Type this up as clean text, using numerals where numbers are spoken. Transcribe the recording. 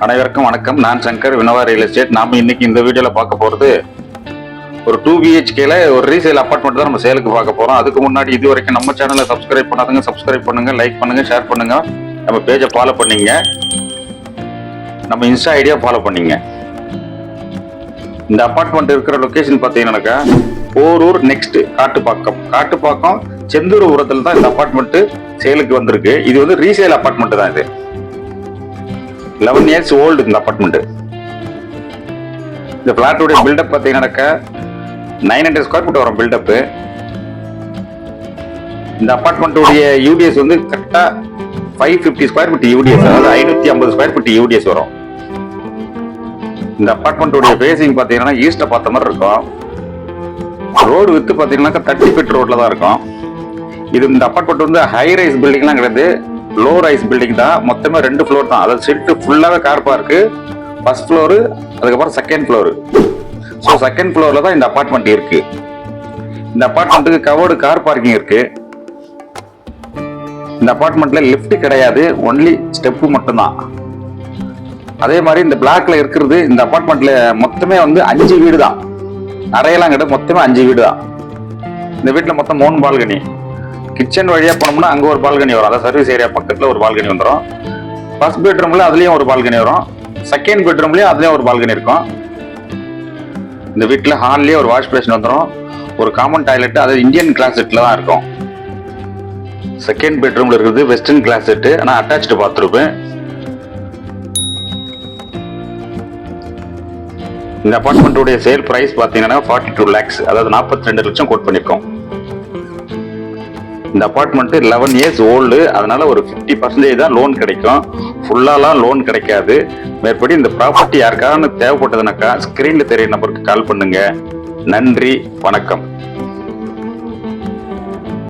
அனைவருக்கும் வணக்கம். நான் சங்கர், வினோவா ரியல் எஸ்டேட். நாம இன்னைக்கு இந்த வீடியோல பார்க்க போறது ஒரு 2 BHKல ஒரு ரீசேல் அபார்ட்மெண்ட் தான் நம்ம சேலுக்கு பார்க்க போறோம். அதுக்கு முன்னாடி இது வரைக்கும் நம்ம சேனலை சப்ஸ்கிரைப் பண்ணாதவங்க சப்ஸ்கிரைப் பண்ணுங்க, லைக் பண்ணுங்க, ஷேர் பண்ணுங்க, நம்ம பேஜை ஃபாலோ பண்ணீங்க, நம்ம இன்ஸ்டா ஐடியா ஃபாலோ பண்ணீங்க. இந்த அபார்ட்மெண்ட் இருக்கிற லொகேஷன் பார்த்தீங்கன்னாக்கா போரூர் நெக்ஸ்ட் காட்டுப்பாக்கம் செந்தூர்புரத்தில் தான் இந்த அபார்ட்மெண்ட் சேலுக்கு வந்திருக்கு. இது வந்து ரீசேல் அபார்ட்மெண்ட் தான். இது 11 years ஓல்டு இந்த அபார்ட்மெண்ட். இந்த பிளாட்டோட பில்டப் பார்த்தீங்கன்னாக்கா 900 ஸ்கொயர் ஃபீட் வரும் பில்டப். இந்த அபார்ட்மெண்ட்டுடைய யூடிஎஸ் வந்து கரெக்டா 550 ஸ்கொயர் ஃபீட் யூடிஎஸ், அதாவது 550 ஸ்கொயர் ஃபீட் யூடிஎஸ் வரும். இந்த அபார்ட்மெண்ட்டுடைய பேசிங் பார்த்தீங்கன்னா ஈஸ்ட பார்த்த மாதிரி இருக்கும். ரோடு வித்து பார்த்தீங்கன்னாக்கா 30 ஃபீட் ரோட்ல தான் இருக்கும். இது இந்த அபார்ட்மெண்ட் வந்து ஹை ரைஸ் பில்டிங்லாம் கிடையாது, லோ ரைஸ் பில்டிங் தான். மொத்தமே 2 ஃப்ளோர் தான். அதாவது செட்டு ஃபுல்லாவே கார் பார்க்கு. ஃபர்ஸ்ட் ஃப்ளோரு, அதுக்கப்புறம் செகண்ட் ஃப்ளோரு. ஸோ செகண்ட் ஃப்ளோர்ல தான் இந்த அபார்ட்மெண்ட் இருக்கு. இந்த அபார்ட்மெண்ட்டுக்கு கவர்டு கார் பார்க்கிங் இருக்கு. இந்த அபார்ட்மெண்ட்ல லிஃப்ட் கிடையாது, ஒன்லி ஸ்டெப்பு மட்டும்தான். அதே மாதிரி இந்த பிளாக்ல இருக்கிறது இந்த அபார்ட்மெண்ட்ல மொத்தமே வந்து 5 வீடு தான். நிறையெல்லாம் கிடையாது, மொத்தமே 5 வீடு தான். இந்த வீட்டில் மொத்தம் 3 பால்கனி. கிச்சன் வழியா போனோம்னா அங்க ஒரு பால்கனி வரும், அதாவது சர்வீஸ் ஏரியா பக்கத்துல ஒரு பால்கனி வந்துடும். ஃபர்ஸ்ட் பெட்ரூம்ல அதுலயும் ஒரு பால்கனி வரும், செகண்ட் பெட்ரூம்லயும் அதுலயும் ஒரு பால்கனி இருக்கும். இந்த வீட்டுல ஹால்லயே ஒரு வாஷ் பேஷன் வந்துடும், ஒரு காமன் டாய்லெட், அது இந்தியன் கிளாசெட்ல தான் இருக்கும். செகண்ட் பெட்ரூம்ல இருக்குது வெஸ்டர்ன் கிளாசெட், ஆனா அட்டாச்சு பாத்ரூம். இந்த அபார்ட்மெண்ட்டுடைய சேல் பிரைஸ் பாத்தீங்கன்னா 42 lakhs, அதாவது 42 லட்சம் கோட் பண்ணிருக்கோம். இந்த அபார்ட்மெண்ட் 11 years ஓல்டு, அதனால ஒரு 50% தான் லோன் கிடைக்கும், ஃபுல்லாலாம் லோன் கிடைக்காது. மேற்படி இந்த ப்ராப்பர்ட்டி யாருக்காவது தேவைப்பட்டதுனாக்கா ஸ்கிரீன்ல தெரிய நம்பருக்கு கால் பண்ணுங்க. நன்றி, வணக்கம்.